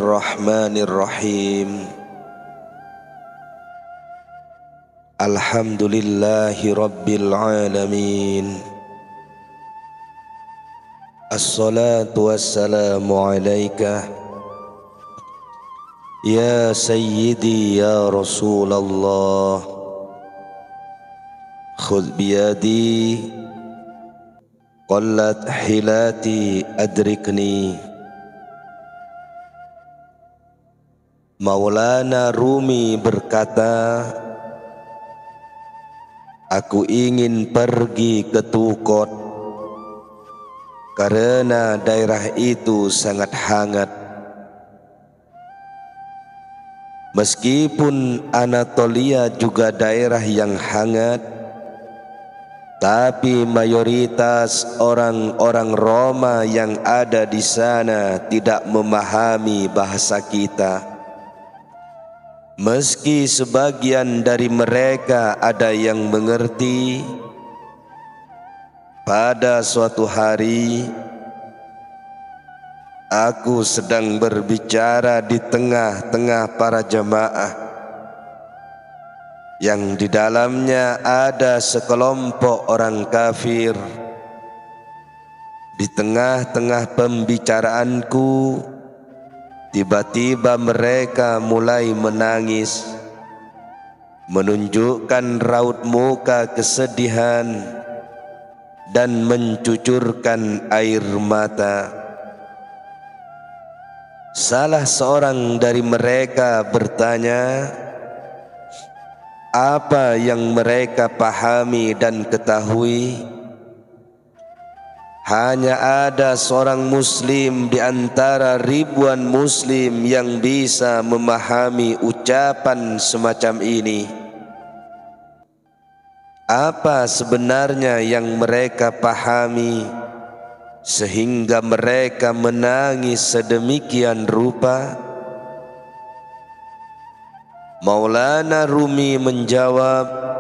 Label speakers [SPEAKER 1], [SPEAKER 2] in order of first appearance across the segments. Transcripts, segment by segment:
[SPEAKER 1] Bismillahirrahmanirrahim. Alhamdulillahi Rabbil Alamin. Assalatu wassalamu alaika ya Sayyidi ya Rasulullah. Khudh biyadi qallat hilati adrikni. Maulana Rumi berkata, aku ingin pergi ke Tukot karena daerah itu sangat hangat. Meskipun Anatolia juga daerah yang hangat, tapi mayoritas orang-orang Roma yang ada di sana tidak memahami bahasa kita. Meski sebagian dari mereka ada yang mengerti, pada suatu hari aku sedang berbicara di tengah-tengah para jamaah yang di dalamnya ada sekelompok orang kafir. Di tengah-tengah pembicaraanku, tiba-tiba mereka mulai menangis, menunjukkan raut muka kesedihan dan mencucurkan air mata. Salah seorang dari mereka bertanya, apa yang mereka pahami dan ketahui? Hanya ada seorang muslim di antara ribuan muslim yang bisa memahami ucapan semacam ini. Apa sebenarnya yang mereka pahami sehingga mereka menangis sedemikian rupa? Maulana Rumi menjawab,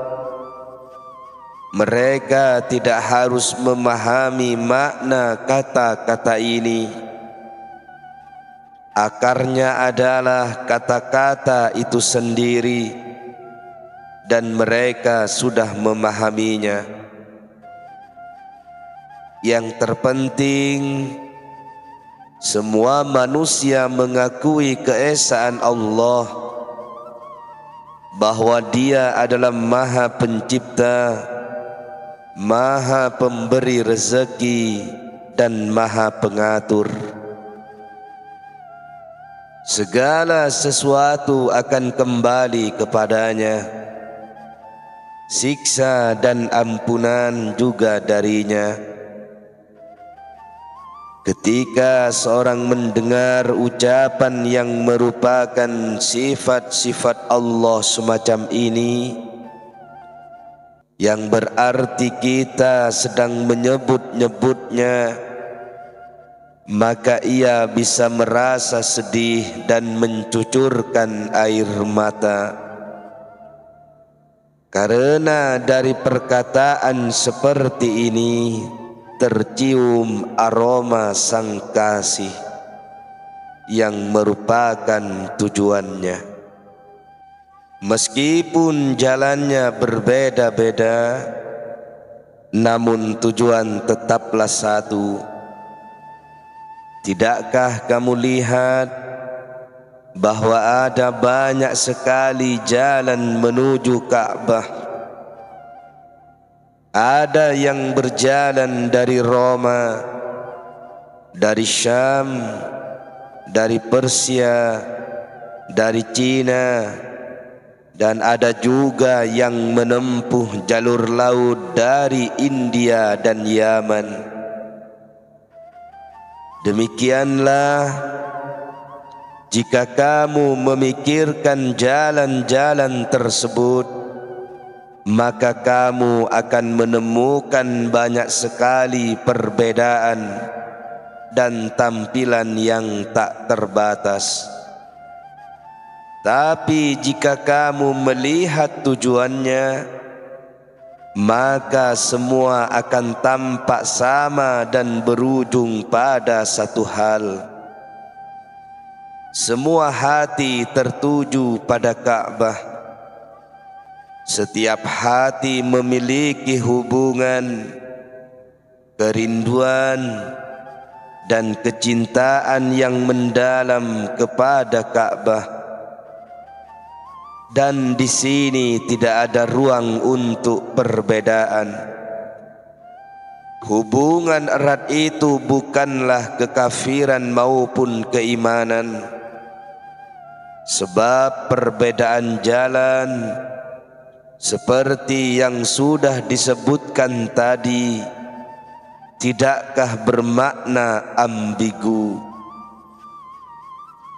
[SPEAKER 1] mereka tidak harus memahami makna kata-kata ini. Akarnya adalah kata-kata itu sendiri dan mereka sudah memahaminya. Yang terpenting, semua manusia mengakui keesaan Allah, bahwa Dia adalah Maha Pencipta, Maha Pemberi rezeki dan Maha Pengatur. Segala sesuatu akan kembali kepadanya. Siksa dan ampunan juga darinya. Ketika seorang mendengar ucapan yang merupakan sifat-sifat Allah semacam ini, yang berarti kita sedang menyebut-nyebutnya, maka ia bisa merasa sedih dan mencucurkan air mata. Karena dari perkataan seperti ini tercium aroma sang kasih yang merupakan tujuannya. Meskipun jalannya berbeda-beda, namun tujuan tetaplah satu. Tidakkah kamu lihat bahwa ada banyak sekali jalan menuju Ka'bah? Ada yang berjalan dari Roma, dari Syam, dari Persia, dari Cina, dan ada juga yang menempuh jalur laut dari India dan Yaman. Demikianlah jika kamu memikirkan jalan-jalan tersebut, maka kamu akan menemukan banyak sekali perbedaan dan tampilan yang tak terbatas. Tapi jika kamu melihat tujuannya, maka semua akan tampak sama dan berujung pada satu hal, semua hati tertuju pada Ka'bah. Setiap hati memiliki hubungan, kerinduan dan kecintaan yang mendalam kepada Ka'bah. Dan di sini tidak ada ruang untuk perbedaan. Hubungan erat itu bukanlah kekafiran maupun keimanan, sebab perbedaan jalan seperti yang sudah disebutkan tadi tidakkah bermakna ambigu.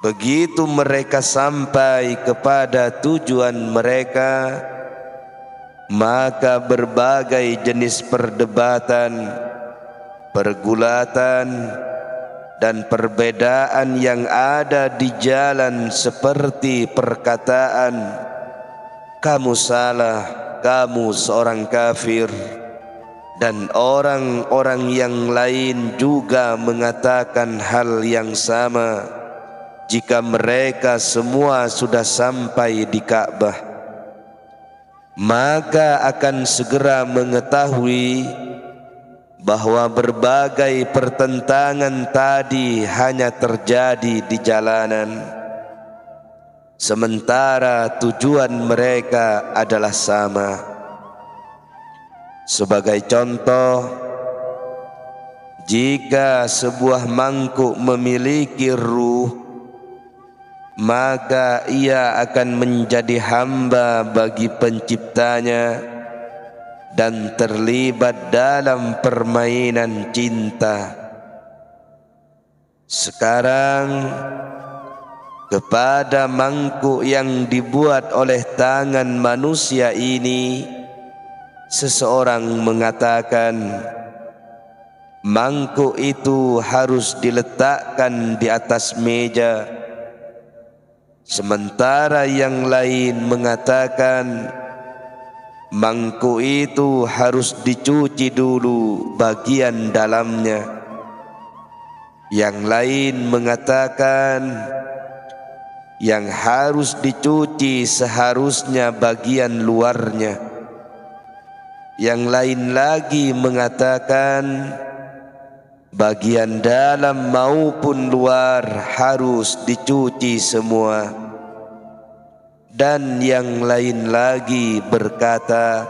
[SPEAKER 1] Begitu mereka sampai kepada tujuan mereka, maka berbagai jenis perdebatan, pergulatan dan perbedaan yang ada di jalan seperti perkataan kamu salah, kamu seorang kafir, dan orang-orang yang lain juga mengatakan hal yang sama jika mereka semua sudah sampai di Ka'bah, maka akan segera mengetahui bahwa berbagai pertentangan tadi hanya terjadi di jalanan, sementara tujuan mereka adalah sama. Sebagai contoh, jika sebuah mangkuk memiliki ruh, maka ia akan menjadi hamba bagi penciptanya dan terlibat dalam permainan cinta. Sekarang, kepada mangkuk yang dibuat oleh tangan manusia ini, seseorang mengatakan mangkuk itu harus diletakkan di atas meja, sementara yang lain mengatakan mangkuk itu harus dicuci dulu bagian dalamnya. Yang lain mengatakan yang harus dicuci seharusnya bagian luarnya. Yang lain lagi mengatakan bagian dalam maupun luar harus dicuci semua. Dan yang lain lagi berkata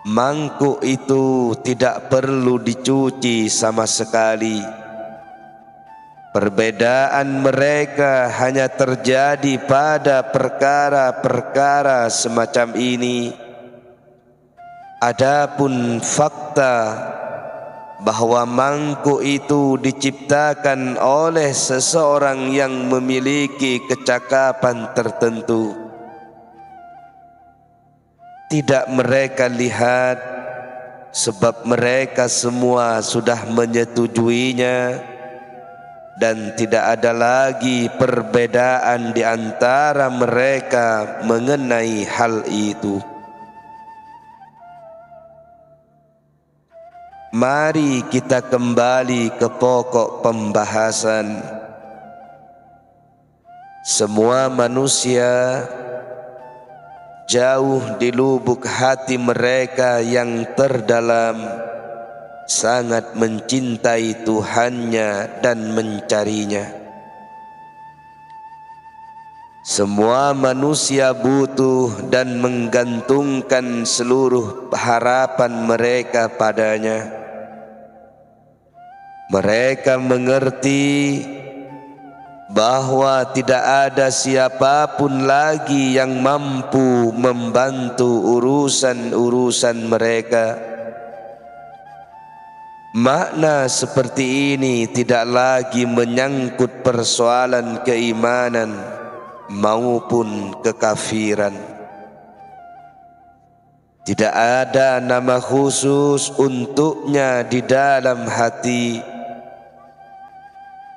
[SPEAKER 1] mangkuk itu tidak perlu dicuci sama sekali. Perbedaan mereka hanya terjadi pada perkara-perkara semacam ini. Adapun fakta bahwa mangkuk itu diciptakan oleh seseorang yang memiliki kecakapan tertentu, tidak mereka lihat, sebab mereka semua sudah menyetujuinya, dan tidak ada lagi perbedaan di antara mereka mengenai hal itu. Mari kita kembali ke pokok pembahasan. Semua manusia jauh di lubuk hati mereka yang terdalam sangat mencintai Tuhannya dan mencarinya. Semua manusia butuh dan menggantungkan seluruh harapan mereka padanya. Mereka mengerti bahwa tidak ada siapapun lagi yang mampu membantu urusan-urusan mereka. Makna seperti ini tidak lagi menyangkut persoalan keimanan maupun kekafiran. Tidak ada nama khusus untuknya di dalam hati.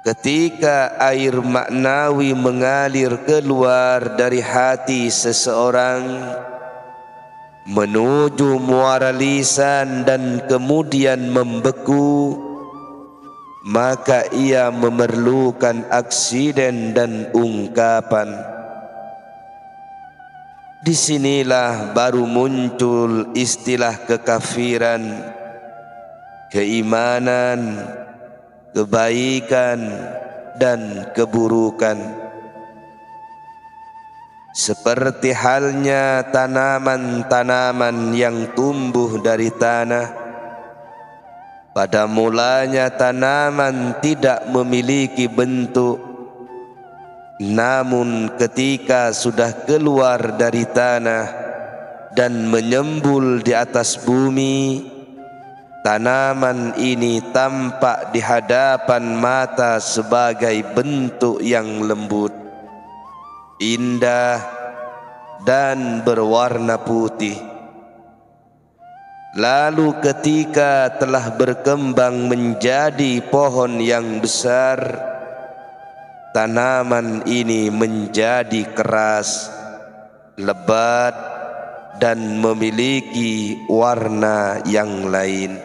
[SPEAKER 1] Ketika air maknawi mengalir keluar dari hati seseorang menuju muara lisan dan kemudian membeku, maka ia memerlukan aksiden dan ungkapan. Disinilah baru muncul istilah kekafiran, keimanan, kebaikan, dan keburukan. Seperti halnya tanaman-tanaman yang tumbuh dari tanah. Pada mulanya tanaman tidak memiliki bentuk, namun ketika sudah keluar dari tanah dan menyembul di atas bumi, tanaman ini tampak di hadapan mata sebagai bentuk yang lembut, indah, dan berwarna putih. Lalu ketika telah berkembang menjadi pohon yang besar, tanaman ini menjadi keras, lebat, dan memiliki warna yang lain.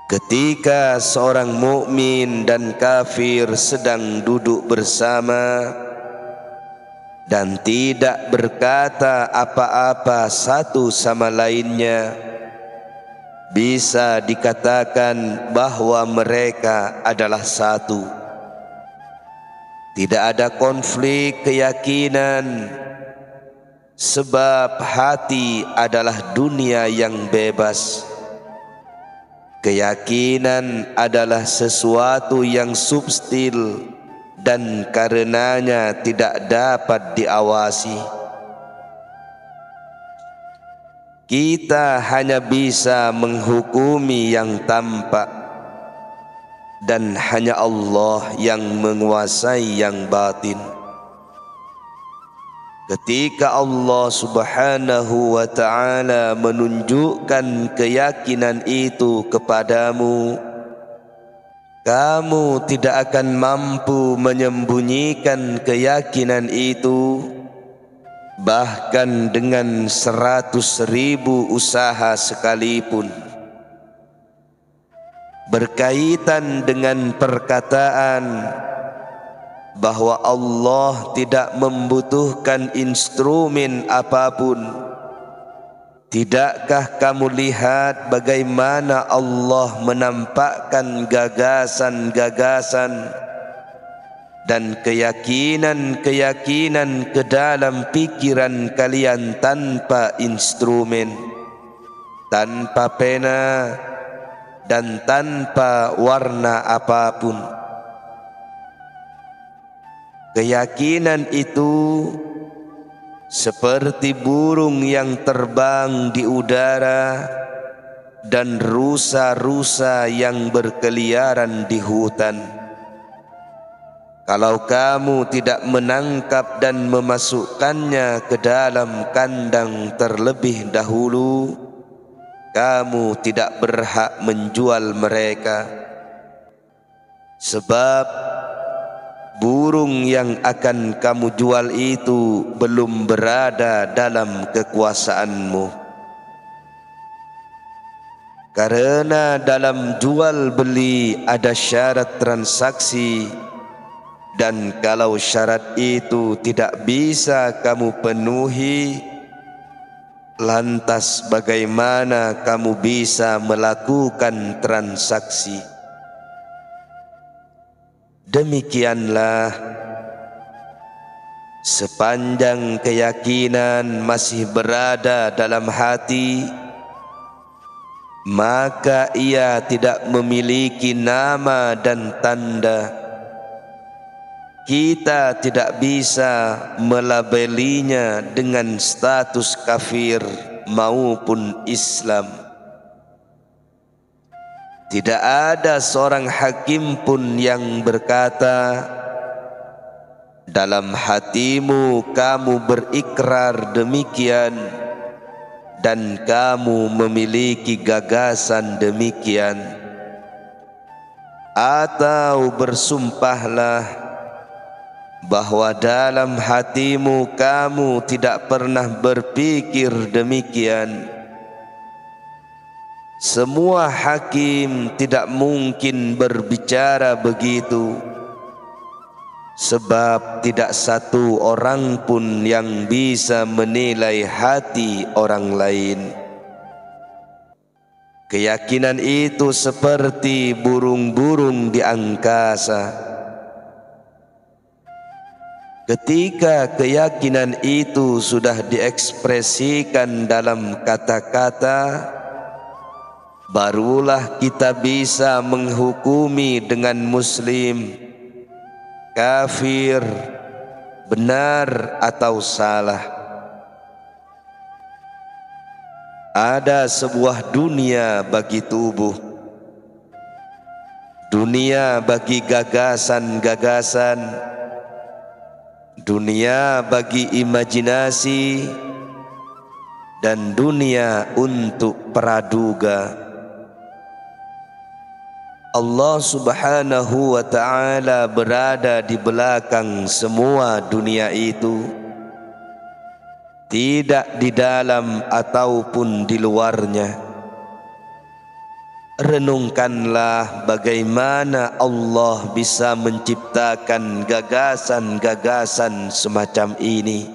[SPEAKER 1] Ketika seorang mukmin dan kafir sedang duduk bersama dan tidak berkata apa-apa satu sama lainnya, bisa dikatakan bahwa mereka adalah satu. Tidak ada konflik keyakinan, sebab hati adalah dunia yang bebas. Keyakinan adalah sesuatu yang substil dan karenanya tidak dapat diawasi. Kita hanya bisa menghukumi yang tampak, dan hanya Allah yang menguasai yang batin. Ketika Allah Subhanahu wa ta'ala menunjukkan keyakinan itu kepadamu, kamu tidak akan mampu menyembunyikan keyakinan itu, bahkan dengan 100.000 usaha sekalipun. Berkaitan dengan perkataan bahwa Allah tidak membutuhkan instrumen apapun, tidakkah kamu lihat bagaimana Allah menampakkan gagasan-gagasan dan keyakinan-keyakinan ke dalam pikiran kalian tanpa instrumen, tanpa pena, dan tanpa warna apapun. Keyakinan itu seperti burung yang terbang di udara dan rusa-rusa yang berkeliaran di hutan. Kalau kamu tidak menangkap dan memasukkannya ke dalam kandang terlebih dahulu, kamu tidak berhak menjual mereka. Sebab burung yang akan kamu jual itu belum berada dalam kekuasaanmu. Karena dalam jual beli ada syarat transaksi, dan kalau syarat itu tidak bisa kamu penuhi, lantas bagaimana kamu bisa melakukan transaksi? Demikianlah, sepanjang keyakinan masih berada dalam hati, maka ia tidak memiliki nama dan tanda. Kita tidak bisa melabelinya dengan status kafir maupun Islam. Tidak ada seorang hakim pun yang berkata, dalam hatimu kamu berikrar demikian dan kamu memiliki gagasan demikian, atau bersumpahlah bahwa dalam hatimu kamu tidak pernah berpikir demikian. Semua hakim tidak mungkin berbicara begitu, sebab tidak satu orang pun yang bisa menilai hati orang lain. Keyakinan itu seperti burung-burung di angkasa. Ketika keyakinan itu sudah diekspresikan dalam kata-kata, barulah kita bisa menghukumi dengan muslim, kafir, benar atau salah. Ada sebuah dunia bagi tubuh, dunia bagi gagasan-gagasan, dunia bagi imajinasi, dan dunia untuk praduga. Allah Subhanahu wa ta'ala berada di belakang semua dunia itu, tidak di dalam ataupun di luarnya. Renungkanlah bagaimana Allah bisa menciptakan gagasan-gagasan semacam ini.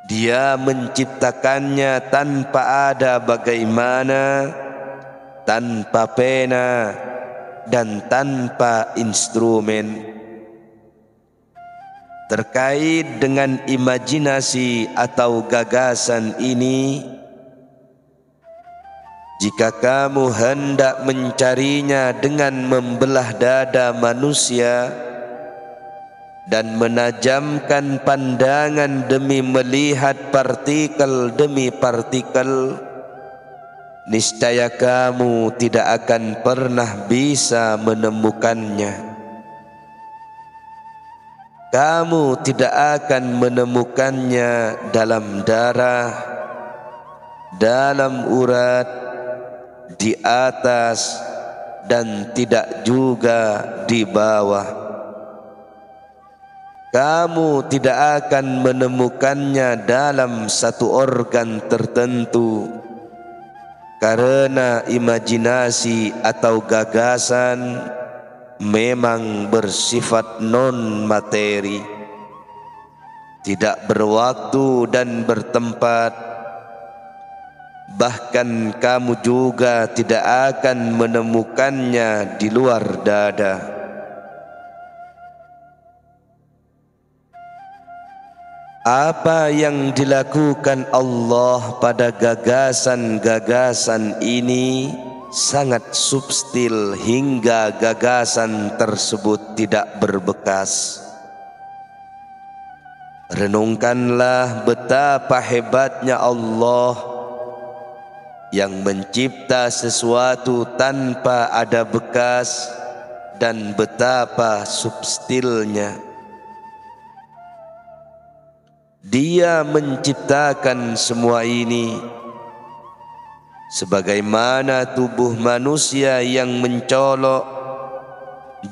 [SPEAKER 1] Dia menciptakannya tanpa ada bagaimana, tanpa pena dan tanpa instrumen. Terkait dengan imajinasi atau gagasan ini, jika kamu hendak mencarinya dengan membelah dada manusia dan menajamkan pandangan demi melihat partikel demi partikel, niscaya kamu tidak akan pernah bisa menemukannya. Kamu tidak akan menemukannya dalam darah, dalam urat, di atas, dan tidak juga di bawah. Kamu tidak akan menemukannya dalam satu organ tertentu, karena imajinasi atau gagasan memang bersifat non-materi, tidak berwaktu dan bertempat. Bahkan kamu juga tidak akan menemukannya di luar dada. Apa yang dilakukan Allah pada gagasan-gagasan ini sangat subtil hingga gagasan tersebut tidak berbekas. Renungkanlah betapa hebatnya Allah yang mencipta sesuatu tanpa ada bekas, dan betapa subtilnya Dia menciptakan semua ini. Sebagaimana tubuh manusia yang mencolok,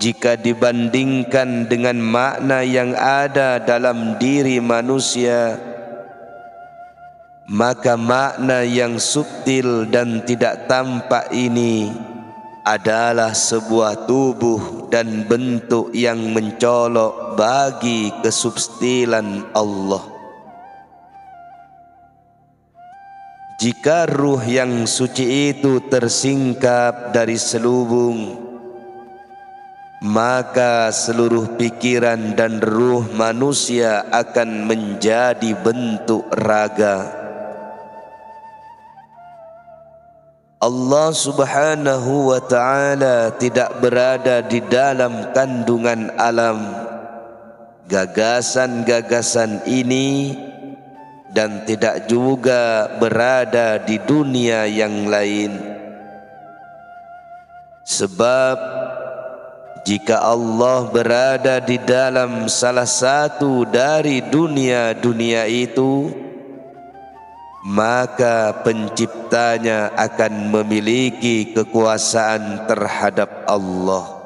[SPEAKER 1] jika dibandingkan dengan makna yang ada dalam diri manusia, maka makna yang subtil dan tidak tampak ini adalah sebuah tubuh dan bentuk yang mencolok bagi kesubstilan Allah. Jika ruh yang suci itu tersingkap dari selubung, maka seluruh pikiran dan ruh manusia akan menjadi bentuk raga. Allah Subhanahu wa ta'ala tidak berada di dalam kandungan alam gagasan-gagasan ini, dan tidak juga berada di dunia yang lain. Sebab jika Allah berada di dalam salah satu dari dunia-dunia itu, maka penciptanya akan memiliki kekuasaan terhadap Allah.